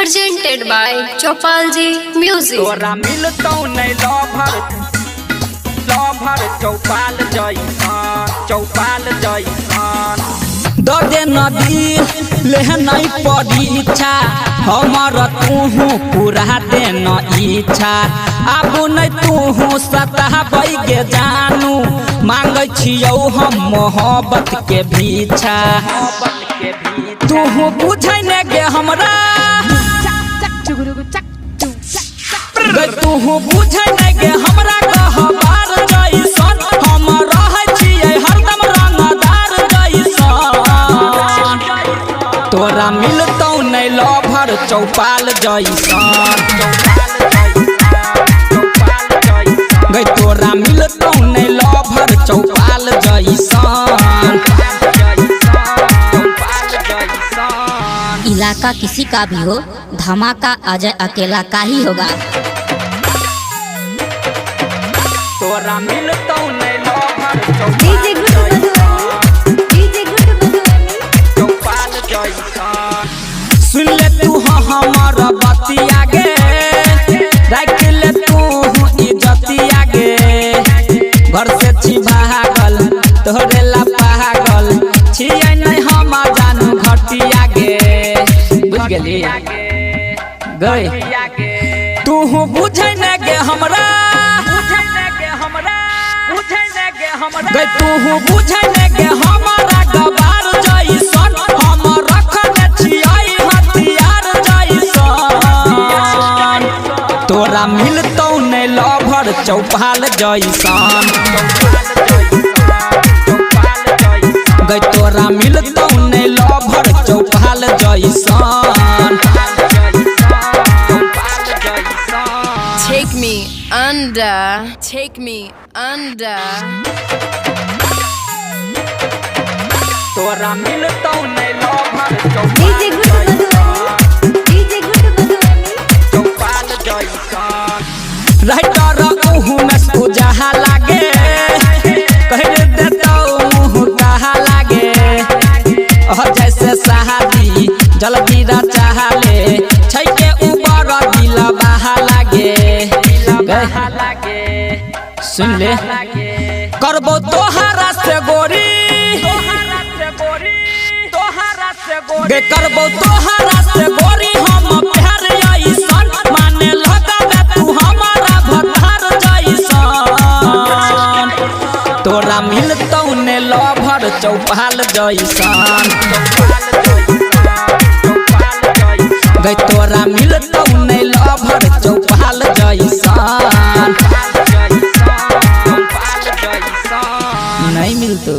presented by Chopalji Music. तोरा मिलतौ नै लभर चौपाल जैसन दे नदी लेह नहीं परीक्षा हमर तूहू पूरा दे न इच्छा आबू नहीं तूहू सताबै गे जानू मांगै छियौ हम मोहब्बत के भीछा तूहू बुझै ने गे हमरा तूहू बुझै ने गे हमरा कहबार जैसन हम रहै छियै हरदम रंगदार जैसन तोरा मिलतौ नै लभर चौपाल जैसन गे तोरा मिलतौ नै लभर चौपाल जैसन इलाका किसी का भी हो धमाका अजय अकेला का ही होगा। तोरा मिलतौ नै लभर चौपाल जैसन सुन ले तू हमर बतिया गे राख ले तू इज्जतिया गे घर से छी भागल तोरे ला पागल छियै नै हम जानू घटिया गे बुझ गेली गई तू बुझै न गे हमरा गई तू बुझै न गे हमरा गबार जैसन हम रखने छियै हथियार जैसन तोरा मिलतौ नै लभर चौपाल जैसन गई तोरा मिलतौ नै लभर चौपाल जैसन Take me under. तोरा मिलतौ नै लभर चौपाल जैसन राइटर उहू में सुजहा लागे कह देतौ मुँह कहा लागे जैसे शादी जलबीरा चाहले छै के ऊपर दिल बहा लागे सुन ले करबो तोहरा से गोरी गे करबो तोहरा से गोरी हम प्यार ऐसन माने लगाबे तू हमारा भतार जैसन तोरा मिलतौ ने लभर चौपाल जैसन गे तोरा मिलतौ ने लभर चौपाल जैसन नहीं मिलतो।